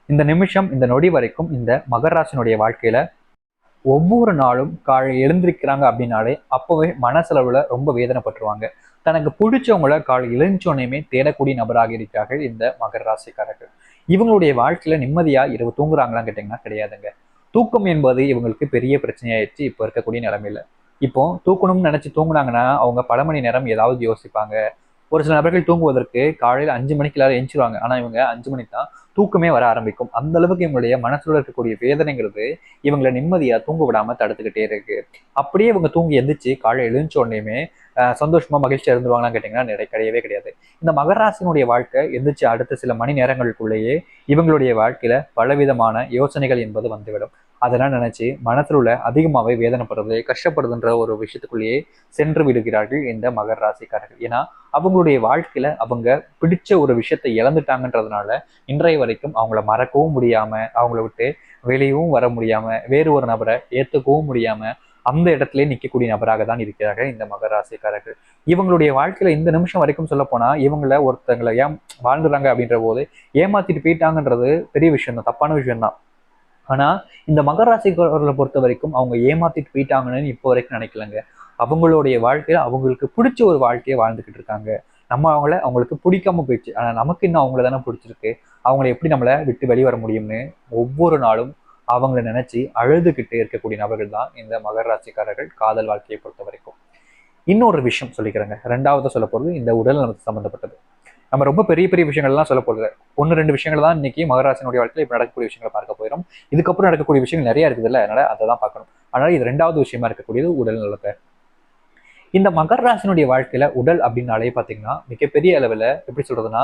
இந்த நிமிஷம், இந்த நொடி வரைக்கும் இந்த மகர ராசினுடைய வாழ்க்கையில ஒவ்வொரு நாளும் காலை எழுந்திருக்கிறாங்க அப்படின்னாலே அப்பவே மனசளவுல ரொம்ப வேதனைப்பட்டுருவாங்க. தனக்கு பிடிச்சவங்கள காலை எழுந்தோனையுமே தேடக்கூடிய நபராக இருக்கிறார்கள் இந்த மகர ராசிக்காரர்கள். இவங்களுடைய வாழ்க்கையில நிம்மதியா இரவு தூங்குறாங்களான்னு கேட்டீங்கன்னா கிடையாதுங்க. தூக்கம் என்பது இவங்களுக்கு பெரிய பிரச்சனையாயிடுச்சு இப்போ இருக்கக்கூடிய நிலைமையில. இப்போ தூக்கணும்னு நினைச்சு தூங்குனாங்கன்னா அவங்க பல மணி நேரம் ஏதாவது யோசிப்பாங்க. ஒரு சில நபர்கள் தூங்குவதற்கு காலையில் 5 மணிக்கு எல்லாரும் எந்திரிச்சிருவாங்க. ஆனால் இவங்க 5 மணிக்கு தான் தூக்கமே வர ஆரம்பிக்கும். அந்த அளவுக்கு இவங்களுடைய மனசுல இருக்கக்கூடிய வேதனைங்கிறது இவங்களை நிம்மதியா தூங்க விடாம தடுத்துக்கிட்டே இருக்கு. அப்படியே இவங்க தூங்கி எந்திரிச்சு காலையில் எழுந்த உடனேயுமே சந்தோஷமா மகிழ்ச்சியா இருந்துருவாங்களான்னு கேட்டீங்கன்னா கிடையவே கிடையாது. இந்த மகராசினுடைய வாழ்க்கை எந்திரிச்சு அடுத்த சில மணி நேரங்களுக்குள்ளேயே இவங்களுடைய வாழ்க்கையில பலவிதமான யோசனைகள் என்பது வந்துவிடும். அதெல்லாம் நினைச்சு மனசுல உள்ள அதிகமாவே வேதனைப்படுறது, கஷ்டப்படுதுன்ற ஒரு விஷயத்துக்குள்ளேயே சென்று விடுகிறார்கள் இந்த மகர ராசிக்காரர்கள். ஏன்னா அவங்களுடைய வாழ்க்கையில அவங்க பிடிச்ச ஒரு விஷயத்தை இழந்துட்டாங்கன்றதுனால இன்றைய வரைக்கும் அவங்கள மறக்கவும் முடியாம, அவங்கள விட்டு வெளியவும் வர முடியாம, வேறு ஒரு நபரை ஏத்துக்கவும் முடியாம அந்த இடத்திலே நிற்கக்கூடிய நபராக தான் இருக்கிறார்கள் இந்த மகர ராசிக்காரர்கள். இவங்களுடைய வாழ்க்கையில இந்த நிமிஷம் வரைக்கும் சொல்ல போனா இவங்கள ஒருத்தங்களை வாழ்ந்துறாங்க அப்படின்ற போது ஏமாத்திட்டு போயிட்டாங்கன்றது பெரிய விஷயம் தான், தப்பான விஷயம் தான். ஆனா இந்த மகர ராசிக்காரர்களை பொறுத்த வரைக்கும் அவங்க ஏமாத்திட்டு போயிட்டாங்கன்னு இப்போ வரைக்கும் நினைக்கலங்க. அவங்களுடைய வாழ்க்கையில அவங்களுக்கு பிடிச்ச ஒரு வாழ்க்கையை வாழ்ந்துகிட்டு இருக்காங்க. நம்ம அவங்களுக்கு பிடிக்காம போயிடுச்சு, ஆனா நமக்கு இன்னும் அவங்கள தானே பிடிச்சிருக்கு. அவங்கள எப்படி நம்மளை விட்டு வெளிவர முடியும்னு ஒவ்வொரு நாளும் அவங்கள நினைச்சு அழுதுகிட்டு இருக்கக்கூடிய நபர்கள் தான் இந்த மகர ராசிக்காரர்கள் காதல் வாழ்க்கையை பொறுத்த வரைக்கும். இன்னொரு விஷயம் சொல்லிக்கிறேங்க. ரெண்டாவது சொல்ல போறது இந்த உடல் நலத்து சம்பந்தப்பட்டது. நம்ம ரொம்ப பெரிய பெரிய விஷயங்கள்லாம் சொல்ல போறது 1-2 விஷயங்கள் தான் இன்னைக்கு மகராசினுடைய வாழ்க்கையில் இப்ப நடக்கக்கூடிய விஷயங்களை பார்க்க போயிடும். இதுக்கப்புறம் நடக்கக்கூடிய விஷயங்கள் நிறைய இருக்குது இல்லை, அதனால அதை தான் பார்க்கணும். அதனால இது 2வது விஷயமா இருக்கக்கூடியது உடல் நலத்தை. இந்த மகர ராசினுடைய வாழ்க்கையில உடல் அப்படின்னாலே பாத்தீங்கன்னா மிகப்பெரிய அளவுல எப்படி சொல்றதுன்னா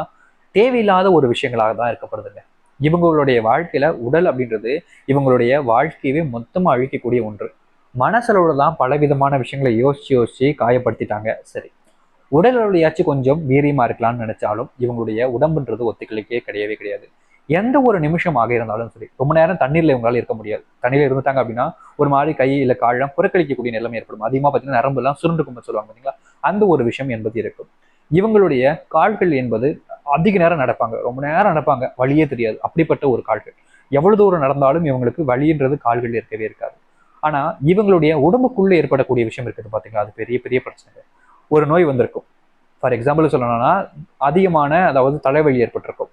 தேவையில்லாத ஒரு விஷயங்களாக தான் இருக்கப்படுதுங்க. இவங்களுடைய வாழ்க்கையில உடல் அப்படின்றது இவங்களுடைய வாழ்க்கையவே மொத்தமா அழிக்கக்கூடிய ஒன்று. மனசளவுல தான் பலவிதமான விஷயங்களை யோசிச்சு யோசிச்சு காயப்படுத்திட்டாங்க. சரி, உடல் அளவுலையாச்சும் கொஞ்சம் வீரியமா இருக்கலாம்னு நினைச்சாலும் இவங்களுடைய உடம்புன்றது ஒத்துக்கலைக்கே கிடையவே கிடையாது. எந்த ஒரு நிமிஷமாக இருந்தாலும் சரி, ரொம்ப நேரம் தண்ணீர்ல இவங்களால இருக்க முடியாது. தண்ணீர்ல இருந்துட்டாங்க அப்படின்னா ஒரு மாதிரி கை இல்ல கால்லாம் புறக்கணிக்கக்கூடிய நிலைமை ஏற்படும். அதிகமா பார்த்தீங்கன்னா நரம்பு எல்லாம் சுருண்டுக்கும் சொல்லுவாங்க பார்த்தீங்களா, அந்த ஒரு விஷயம் என்பது இருக்கும். இவங்களுடைய கால்கள் என்பது அதிக நேரம் நடப்பாங்க, ரொம்ப நேரம் நடப்பாங்க, வழியே தெரியாது. அப்படிப்பட்ட ஒரு கால்கள் எவ்வளவு தூரம் நடந்தாலும் இவங்களுக்கு வழின்றது கால்கள் இருக்கவே இருக்காது. ஆனா இவங்களுடைய உடம்புக்குள்ள ஏற்படக்கூடிய விஷயம் இருக்குது பாத்தீங்களா, அது பெரிய பெரிய பிரச்சனை. ஒரு நோய் வந்திருக்கும், ஃபார் எக்ஸாம்பிள் சொல்லணும்னா அதிகமான அதாவது தலைவலி ஏற்பட்டிருக்கும்.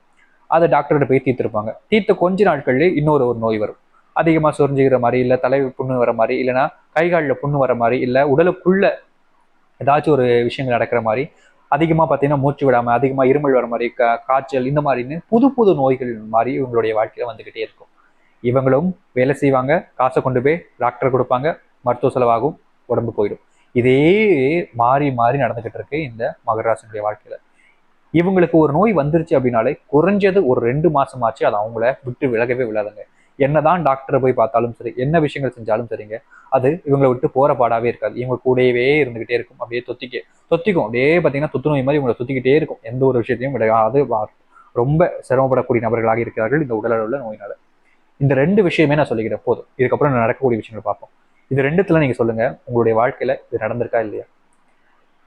அதை டாக்டர்கிட்ட போய் தீர்த்திருப்பாங்க. தீர்த்த கொஞ்ச நாட்கள்லேயே இன்னொரு நோய் வரும். அதிகமாக சொரிஞ்சுக்கிற மாதிரி, இல்லை தலை புண்ணு வர மாதிரி, இல்லைன்னா கைகாலில் புண்ணு வர மாதிரி, இல்லை உடலுக்குள்ள ஏதாச்சும் ஒரு விஷயங்கள் நடக்கிற மாதிரி, அதிகமாக பார்த்தீங்கன்னா மூச்சு விடாமல் அதிகமாக இருமல் வர மாதிரி, காய்ச்சல், இந்த மாதிரின்னு புது புது நோய்கள் மாதிரி இவங்களுடைய வாழ்க்கையில வந்துகிட்டே இருக்கும். இவங்களும் வேலை செய்வாங்க, காசை கொண்டு போய் டாக்டர் கொடுப்பாங்க, மருத்துவ செலவாகும், உடம்பு போயிடும். இதே மாறி மாறி நடந்துகிட்டு இருக்கு இந்த மகராசனுடைய வாழ்க்கையில. இவங்களுக்கு ஒரு நோய் வந்துருச்சு அப்படின்னாலே குறைஞ்சது ஒரு 2 மாசமாச்சு அது அவங்கள விட்டு விலகவே விழாதுங்க. என்னதான் டாக்டரை போய் பார்த்தாலும் சரி, என்ன விஷயங்கள் செஞ்சாலும் சரிங்க, அது இவங்களை விட்டு போற பாடாவே இருக்காது. இவங்க கூடவே இருந்துகிட்டே இருக்கும். அப்படியே தொத்திக்கும் அப்படியே பார்த்தீங்கன்னா தொத்துநோய் மாதிரி இவங்களை தொத்திக்கிட்டே இருக்கும். எந்த ஒரு விஷயத்தையும் விடாது ரொம்ப சிரமப்படக்கூடிய நபர்களாக இருக்கிறார்கள் இந்த உடலுள்ள நோயினால. இந்த 2 விஷயமே நான் சொல்லிக்கிறேன் போதும். இதுக்கப்புறம் நடக்கக்கூடிய விஷயங்களை பார்ப்போம். இது 2த்துல நீங்க சொல்லுங்க, உங்களுடைய வாழ்க்கையில இது நடந்திருக்கா இல்லையா?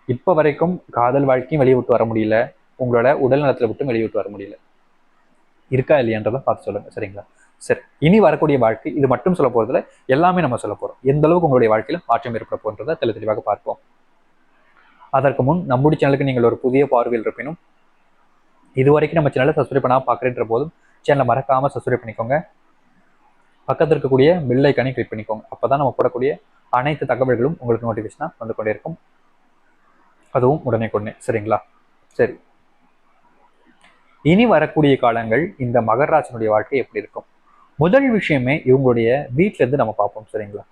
இப்ப வரைக்கும் காதல் வாழ்க்கையும் வெளியே விட்டு வர முடியல, உங்களோட உடல் நலத்துல விட்டு வெளியே விட்டு வர முடியல, இருக்கா இல்லையான்றதை பார்த்து சொல்லுங்க. சரிங்களா? சரி, இனி வரக்கூடிய வாழ்க்கை இது மட்டும் சொல்ல போறதுல எல்லாமே நம்ம சொல்ல போறோம். எந்த அளவுக்கு உங்களுடைய வாழ்க்கையில மாற்றம் ஏற்பட போன்றதை தெளிவாக பார்ப்போம். அதற்கு முன் நம்முடைய சேனலுக்கு நீங்கள் ஒரு புதிய பார்வையில் இருப்பினும் இதுவரைக்கும் நம்ம சேனலை சப்ஸ்கிரைப் பண்ணாம பார்க்குறேன்ற போதும் சேனலை மறக்காம சப்ஸ்கிரைப் பண்ணிக்கோங்க. பக்கத்தில் இருக்கக்கூடிய பெல் ஐக்கானை கிளிக் பண்ணிக்கோங்க. அப்பதான் நம்ம போடக்கூடிய அனைத்து தகவல்களும் உங்களுக்கு நோட்டிஃபிகேஷனா வந்து கொண்டே இருக்கும், அதுவும் உடனே கொண்டே. சரிங்களா? சரி, இனி வரக்கூடிய காலங்கள் இந்த மகர ராசினுடைய வாழ்க்கை எப்படி இருக்கும்? முதல் விஷயமே இவங்களுடைய வீட்டுல இருந்து நம்ம பார்ப்போம். சரிங்களா?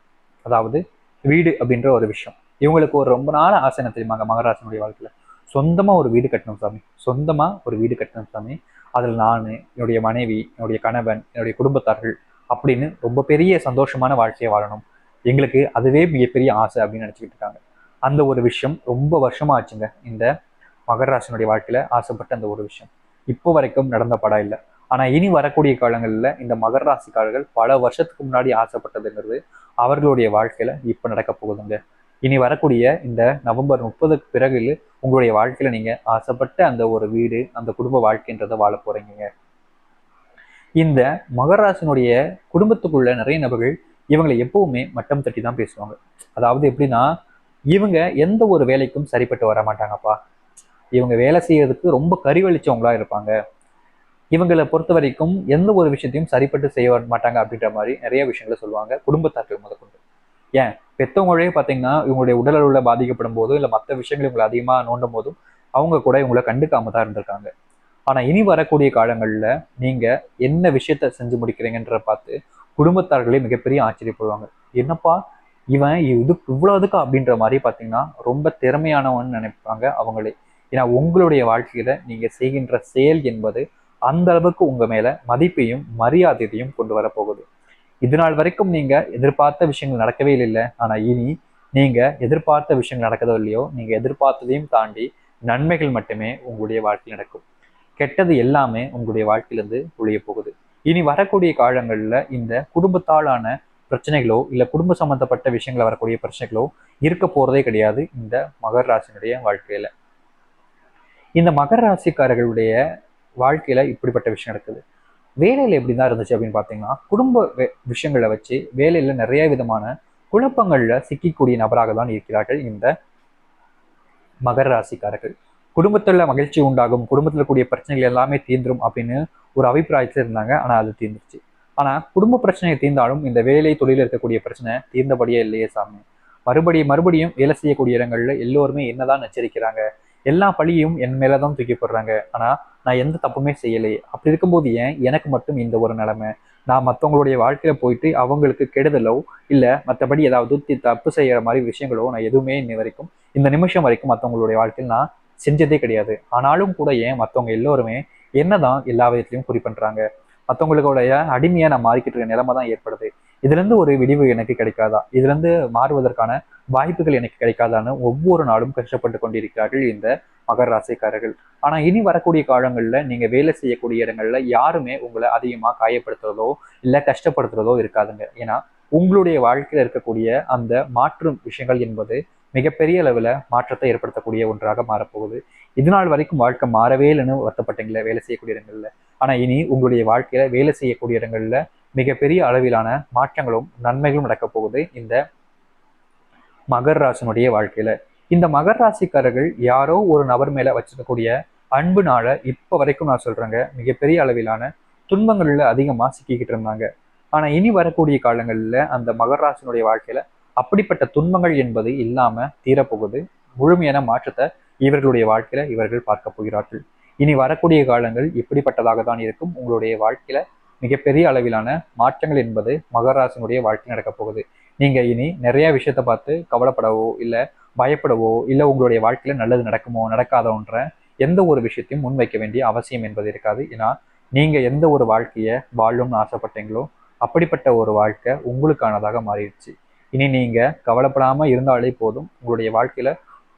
அதாவது வீடு அப்படின்ற ஒரு விஷயம் இவங்களுக்கு ஒரு ரொம்ப நாள் ஆசை. என்ன தெரியுமாங்க, மகராசனுடைய வாழ்க்கையில சொந்தமா ஒரு வீடு கட்டணும் சாமி, சொந்தமா ஒரு வீடு கட்டணும் சாமி. அதில் நான், என்னுடைய மனைவி, என்னுடைய கணவன், என்னுடைய குடும்பத்தார்கள் அப்படின்னு ரொம்ப பெரிய சந்தோஷமான வாழ்க்கையை வாழணும், எங்களுக்கு அதுவே மிகப்பெரிய ஆசை அப்படின்னு நினைச்சுக்கிட்டு இருக்காங்க. அந்த ஒரு விஷயம் ரொம்ப வருஷமா ஆச்சுங்க இந்த மகராசனுடைய வாழ்க்கையில ஆசைப்பட்ட அந்த ஒரு விஷயம் இப்போ வரைக்கும் நடந்த படம் இல்லை. ஆனா இனி வரக்கூடிய காலங்களில் இந்த மகர ராசிக்காரர்கள் பல வருஷத்துக்கு முன்னாடி ஆசைப்பட்டதுங்கிறது அவர்களுடைய வாழ்க்கையில இப்ப நடக்க போகுதுங்க. இனி வரக்கூடிய இந்த நவம்பர் 30க்கு பிறகு உங்களுடைய வாழ்க்கையில நீங்க ஆசைப்பட்ட அந்த ஒரு வீடு, அந்த குடும்ப வாழ்க்கைன்றதை வாழ போறீங்க. இந்த மகராசினுடைய குடும்பத்துக்குள்ள நிறைய நபர்கள் இவங்களை எப்பவுமே மட்டம் தட்டி தான் பேசுவாங்க. அதாவது எப்படின்னா, இவங்க எந்த ஒரு வேலைக்கும் சரிப்பட்டு வர மாட்டாங்கப்பா. இவங்க வேலை செய்யறதுக்கு ரொம்ப கறிவழிச்சவங்களா இருப்பாங்க. இவங்களை பொறுத்த வரைக்கும் எந்த ஒரு விஷயத்தையும் சரிப்பட்டு செய்ய மாட்டாங்க அப்படின்ற மாதிரி நிறைய விஷயங்களை சொல்லுவாங்க, குடும்பத்தார்கள் முதற்கொண்டு. ஏன் பெத்தவங்களே பார்த்தீங்கன்னா இவங்களுடைய உடல் அளவுல பாதிக்கப்படும் போதும் இல்லை மற்ற விஷயங்கள் இவங்களை அதிகமாக நோண்டும் போதும் அவங்க கூட இவங்களை கண்டுக்காம தான் இருந்திருக்காங்க. ஆனா இனி வரக்கூடிய காலங்கள்ல நீங்க என்ன விஷயத்த செஞ்சு முடிக்கிறீங்கன்ற பார்த்து குடும்பத்தார்களே மிகப்பெரிய ஆச்சரியப்படுவாங்க. என்னப்பா இவன் இவ்வளவுதுக்கா அப்படின்ற மாதிரி பார்த்தீங்கன்னா ரொம்ப திறமையானவன்னு நினைப்பாங்க அவங்களே. ஏன்னா உங்களுடைய வாழ்க்கையில நீங்க செய்கின்ற செயல் என்பது அந்த அளவுக்கு உங்க மேல மதிப்பையும் மரியாதையையும் கொண்டு வரப்போகுது. இது நாள் வரைக்கும் நீங்க எதிர்பார்த்த விஷயங்கள் நடக்கவே இல்லை. ஆனா இனி நீங்க எதிர்பார்த்த விஷயங்கள் நடக்கதோ இல்லையோ, நீங்க எதிர்பார்த்ததையும் தாண்டி நன்மைகள் மட்டுமே உங்களுடைய வாழ்க்கையில் நடக்கும். கெட்டது எல்லாமே உங்களுடைய வாழ்க்கையிலிருந்து ஒழிய போகுது. இனி வரக்கூடிய காலங்கள்ல இந்த குடும்பத்தாலான பிரச்சனைகளோ இல்ல குடும்ப சம்பந்தப்பட்ட விஷயங்கள் வரக்கூடிய பிரச்சனைகளோ இருக்க போறதே கிடையாது இந்த மகர ராசினுடைய வாழ்க்கையில. இந்த மகர ராசிக்காரர்களுடைய வாழ்க்கையில இப்படிப்பட்ட விஷயம் நடக்குது. வேலையில எப்படிதான் இருந்துச்சு அப்படின்னு பாத்தீங்கன்னா, குடும்ப விஷயங்களை வச்சு வேலையில நிறைய விதமான குழப்பங்கள்ல சிக்கக்கூடிய நபராக தான் இருக்கிறார்கள் இந்த மகர ராசிக்காரர்கள். குடும்பத்துல மகிழ்ச்சி உண்டாகும், குடும்பத்துல கூடிய பிரச்சனைகள் எல்லாமே தீர்ந்துரும் அப்படின்னு ஒரு அபிப்பிராயத்துல இருந்தாங்க. ஆனா அது தீர்ந்துருச்சு. ஆனா குடும்ப பிரச்சனையை தீர்ந்தாலும் இந்த வேலை தொழில இருக்கக்கூடிய பிரச்சனை தீர்ந்தபடியே இல்லையே சாமி. மறுபடியும் வேலை செய்யக்கூடிய இடங்கள்ல எல்லோருமே என்னதான் நச்சரிக்கிறாங்க, எல்லா பழியும் என் மேலதான் தூக்கி போடுறாங்க. ஆனா நான் எந்த தப்புமே செய்யலையே. அப்படி இருக்கும்போது ஏன் எனக்கு மட்டும் இந்த ஒரு நிலைமை? நான் மற்றவங்களுடைய வாழ்க்கையில போயிட்டு அவங்களுக்கு கெடுதலோ இல்ல மற்றபடி ஏதாவது தப்பு செய்யற மாதிரி விஷயங்களோ நான் எதுவுமே இன்ன வரைக்கும் இந்த நிமிஷம் வரைக்கும் மற்றவங்களுடைய வாழ்க்கையில் நான் செஞ்சதே கிடையாது. ஆனாலும் கூட ஏன் மற்றவங்க எல்லோருமே என்னதான் எல்லா விதத்திலையும் குறி பண்றாங்க? மற்றவங்களுடைய அடிமையா நான் மாறிக்கிட்டு இருக்க நிலைமை தான் ஏற்படுது. இதுல இருந்து ஒரு விடிவு எனக்கு கிடைக்காதா? இதுல இருந்து மாறுவதற்கான வாய்ப்புகள் எனக்கு கிடைக்காதான்னு ஒவ்வொரு நாளும் கஷ்டப்பட்டு கொண்டிருக்கிறார்கள் இந்த மகர ராசிக்காரர்கள். ஆனா இனி வரக்கூடிய காலங்கள்ல நீங்க வேலை செய்யக்கூடிய இடங்கள்ல யாருமே உங்களை அதிகமா காயப்படுத்துறதோ இல்ல கஷ்டப்படுத்துறதோ இருக்காதுங்க. ஏன்னா உங்களுடைய வாழ்க்கையில இருக்கக்கூடிய அந்த மாற்றும் விஷயங்கள் என்பது மிகப்பெரிய அளவுல மாற்றத்தை ஏற்படுத்தக்கூடிய ஒன்றாக மாறப்போகுது. இது நாள் வரைக்கும் வாழ்க்கை மாறவே இல்லைன்னு வருத்தப்பட்டீங்களே வேலை செய்யக்கூடிய இடங்கள்ல. ஆனா இனி உங்களுடைய வாழ்க்கையில வேலை செய்யக்கூடிய இடங்கள்ல மிகப்பெரிய அளவிலான மாற்றங்களும் நன்மைகளும் நடக்க போகுது இந்த மகர ராசினுடைய வாழ்க்கையில. இந்த மகர ராசிக்காரர்கள் யாரோ ஒரு நபர் மேல வச்சிருக்கக்கூடிய அன்புனால இப்ப வரைக்கும் நான் சொல்றேங்க மிகப்பெரிய அளவிலான துன்பங்கள்ல அதிகமா சிக்கிக்கிட்டு இருந்தாங்க. ஆனா இனி வரக்கூடிய காலங்கள்ல அந்த மகர ராசினுடைய வாழ்க்கையில அப்படிப்பட்ட துன்பங்கள் என்பது இல்லாம தீரப்போகுது. முழுமையான மாற்றத்தை இவர்களுடைய வாழ்க்கையில இவர்கள் பார்க்க போகிறார்கள். இனி வரக்கூடிய காலங்கள் இப்படிப்பட்டதாக தான் இருக்கும். உங்களுடைய வாழ்க்கையில மிகப்பெரிய அளவிலான மாற்றங்கள் என்பது மகர ராசினுடைய வாழ்க்கை நடக்கப் போகுது. நீங்க இனி நிறைய விஷயத்த பார்த்து கவலைப்படவோ இல்ல பயப்படவோ இல்ல உங்களுடைய வாழ்க்கையில நல்லது நடக்குமோ நடக்காதோன்ற எந்த ஒரு விஷயத்தையும் முன்வைக்க வேண்டிய அவசியம் என்பது இருக்காது. ஏன்னா நீங்க எந்த ஒரு வாழ்க்கையை வாழணும்னு ஆசைப்பட்டீங்களோ அப்படிப்பட்ட ஒரு வாழ்க்கை உங்களுக்கானதாக மாறிடுச்சு. இனி நீங்க கவலைப்படாம இருந்தாலே போதும். உங்களுடைய வாழ்க்கையில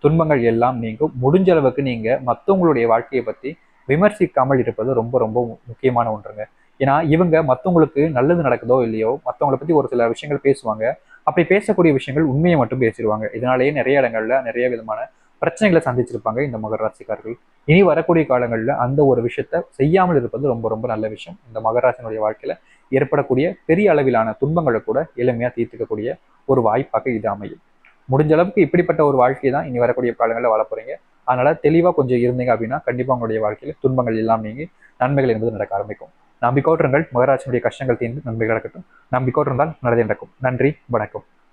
துன்பங்கள் எல்லாம் நீங்கும். முடிஞ்ச அளவுக்கு நீங்க மற்றவங்களுடைய வாழ்க்கையை பத்தி விமர்சிக்காமல் இருப்பது ரொம்ப ரொம்ப முக்கியமான ஒன்றுங்க. ஏன்னா இவங்க மற்றவங்களுக்கு நல்லது நடக்குதோ இல்லையோ மற்றவங்களை பத்தி ஒரு சில விஷயங்கள் பேசுவாங்க. அப்படி பேசக்கூடிய விஷயங்கள் உண்மையை மட்டும் பேசிடுவாங்க. இதனாலேயே நிறைய இடங்கள்ல நிறைய விதமான பிரச்சனைகளை சந்திச்சிருப்பாங்க இந்த மகர ராசிக்காரர்கள். இனி வரக்கூடிய காலங்கள்ல அந்த ஒரு விஷயத்த செய்யாமல் இருப்பது ரொம்ப ரொம்ப நல்ல விஷயம். இந்த மகர ராசினுடைய வாழ்க்கையில ஏற்படக்கூடிய பெரிய அளவிலான துன்பங்களை கூட எளிமையா தீர்த்துக்கக்கூடிய ஒரு வாய்ப்பாக இது அமையும். முடிஞ்ச அளவுக்கு இப்படிப்பட்ட ஒரு வாழ்க்கை தான் இனி வரக்கூடிய காலங்களில் வாழ போறீங்க. அதனால தெளிவா கொஞ்சம் இருந்தீங்க அப்படின்னா கண்டிப்பா உங்களுடைய வாழ்க்கையில துன்பங்கள் எல்லாம் நீங்கி நன்மைகள் என்பது நடக்க ஆரம்பிக்கும். நம்பிக்கோட்டுங்கள். மகராசினுடைய கஷ்டங்கள் தீர்ந்து நன்மைகள் நடக்கட்டும். நம்பிக்கோட்டிருந்தால் நல்லதே நடக்கும். நன்றி, வணக்கம்.